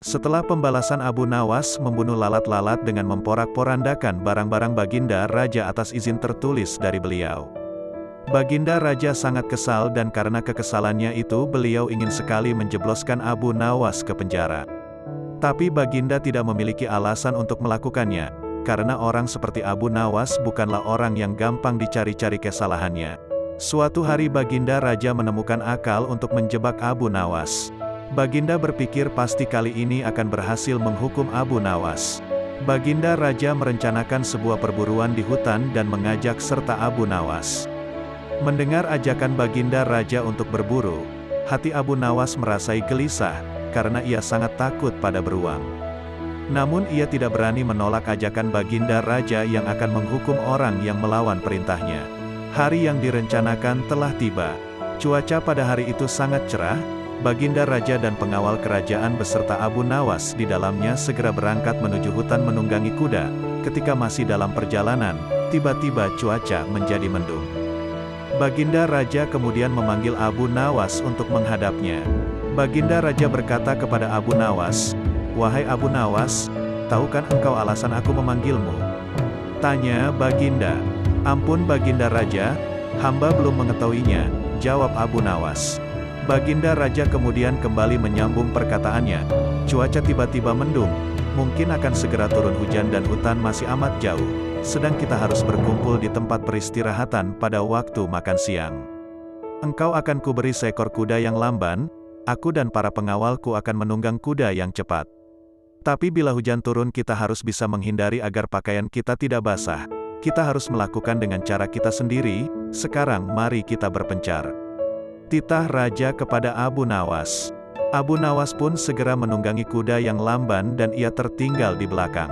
Setelah pembalasan Abu Nawas membunuh lalat-lalat dengan memporak-porandakan barang-barang Baginda Raja atas izin tertulis dari beliau. Baginda Raja sangat kesal dan karena kekesalannya itu beliau ingin sekali menjebloskan Abu Nawas ke penjara. Tapi Baginda tidak memiliki alasan untuk melakukannya, karena orang seperti Abu Nawas bukanlah orang yang gampang dicari-cari kesalahannya. Suatu hari Baginda Raja menemukan akal untuk menjebak Abu Nawas. Baginda berpikir pasti kali ini akan berhasil menghukum Abu Nawas. Baginda Raja merencanakan sebuah perburuan di hutan dan mengajak serta Abu Nawas. Mendengar ajakan Baginda Raja untuk berburu, hati Abu Nawas merasai gelisah, karena ia sangat takut pada beruang. Namun ia tidak berani menolak ajakan Baginda Raja yang akan menghukum orang yang melawan perintahnya. Hari yang direncanakan telah tiba. Cuaca pada hari itu sangat cerah. Baginda Raja dan pengawal kerajaan beserta Abu Nawas di dalamnya segera berangkat menuju hutan menunggangi kuda. Ketika masih dalam perjalanan, tiba-tiba cuaca menjadi mendung. Baginda Raja kemudian memanggil Abu Nawas untuk menghadapnya. Baginda Raja berkata kepada Abu Nawas, "Wahai Abu Nawas, tahukah engkau alasan aku memanggilmu?" Tanya Baginda. "Ampun Baginda Raja, hamba belum mengetahuinya," jawab Abu Nawas. Baginda Raja kemudian kembali menyambung perkataannya. "Cuaca tiba-tiba mendung, mungkin akan segera turun hujan dan hutan masih amat jauh, sedang kita harus berkumpul di tempat peristirahatan pada waktu makan siang. Engkau akan kuberi seekor kuda yang lamban, aku dan para pengawalku akan menunggang kuda yang cepat. Tapi bila hujan turun kita harus bisa menghindari agar pakaian kita tidak basah. Kita harus melakukan dengan cara kita sendiri, sekarang mari kita berpencar." Titah Raja kepada Abu Nawas. Abu Nawas pun segera menunggangi kuda yang lamban dan ia tertinggal di belakang.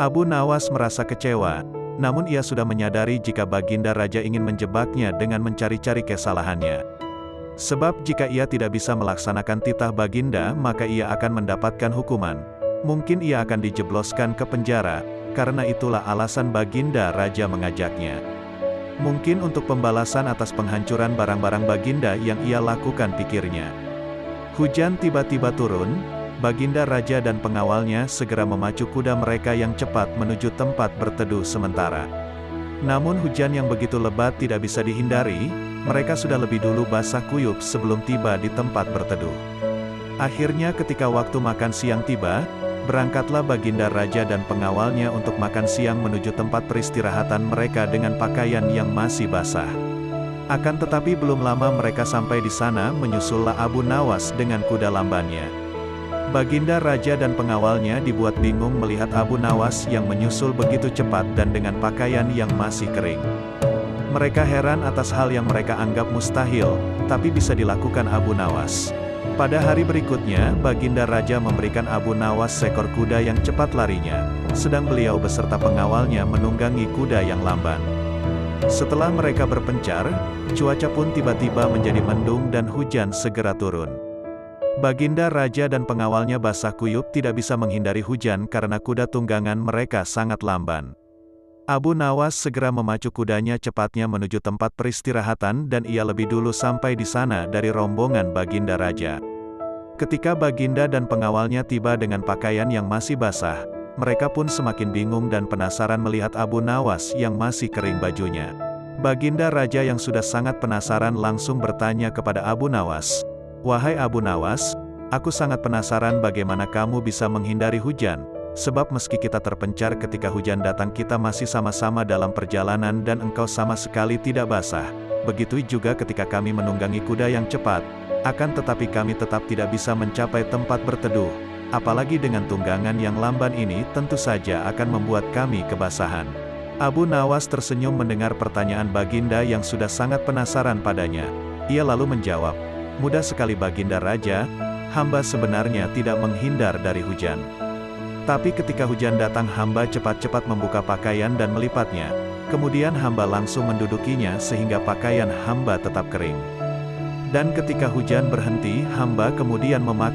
Abu Nawas merasa kecewa, namun ia sudah menyadari jika Baginda Raja ingin menjebaknya dengan mencari-cari kesalahannya. Sebab jika ia tidak bisa melaksanakan titah Baginda maka ia akan mendapatkan hukuman. Mungkin ia akan dijebloskan ke penjara, karena itulah alasan Baginda Raja mengajaknya. Mungkin untuk pembalasan atas penghancuran barang-barang Baginda yang ia lakukan pikirnya. Hujan tiba-tiba turun, Baginda Raja dan pengawalnya segera memacu kuda mereka yang cepat menuju tempat berteduh sementara. Namun hujan yang begitu lebat tidak bisa dihindari, mereka sudah lebih dulu basah kuyup sebelum tiba di tempat berteduh. Akhirnya ketika waktu makan siang tiba, berangkatlah Baginda Raja dan pengawalnya untuk makan siang menuju tempat peristirahatan mereka dengan pakaian yang masih basah. Akan tetapi belum lama mereka sampai di sana menyusullah Abu Nawas dengan kuda lambannya. Baginda Raja dan pengawalnya dibuat bingung melihat Abu Nawas yang menyusul begitu cepat dan dengan pakaian yang masih kering. Mereka heran atas hal yang mereka anggap mustahil, tapi bisa dilakukan Abu Nawas. Pada hari berikutnya, Baginda Raja memberikan Abu Nawas seekor kuda yang cepat larinya, sedang beliau beserta pengawalnya menunggangi kuda yang lamban. Setelah mereka berpencar, cuaca pun tiba-tiba menjadi mendung dan hujan segera turun. Baginda Raja dan pengawalnya basah kuyup tidak bisa menghindari hujan karena kuda tunggangan mereka sangat lamban. Abu Nawas segera memacu kudanya cepatnya menuju tempat peristirahatan dan ia lebih dulu sampai di sana dari rombongan Baginda Raja. Ketika Baginda dan pengawalnya tiba dengan pakaian yang masih basah, mereka pun semakin bingung dan penasaran melihat Abu Nawas yang masih kering bajunya. Baginda Raja yang sudah sangat penasaran langsung bertanya kepada Abu Nawas, "Wahai Abu Nawas, aku sangat penasaran bagaimana kamu bisa menghindari hujan. Sebab meski kita terpencar ketika hujan datang kita masih sama-sama dalam perjalanan dan engkau sama sekali tidak basah. Begitu juga ketika kami menunggangi kuda yang cepat, akan tetapi kami tetap tidak bisa mencapai tempat berteduh. Apalagi dengan tunggangan yang lamban ini tentu saja akan membuat kami kebasahan." Abu Nawas tersenyum mendengar pertanyaan Baginda yang sudah sangat penasaran padanya. Ia lalu menjawab, "Mudah sekali Baginda Raja, hamba sebenarnya tidak menghindar dari hujan. Tapi ketika hujan datang hamba cepat-cepat membuka pakaian dan melipatnya. Kemudian hamba langsung mendudukinya sehingga pakaian hamba tetap kering. Dan ketika hujan berhenti, hamba kemudian memakai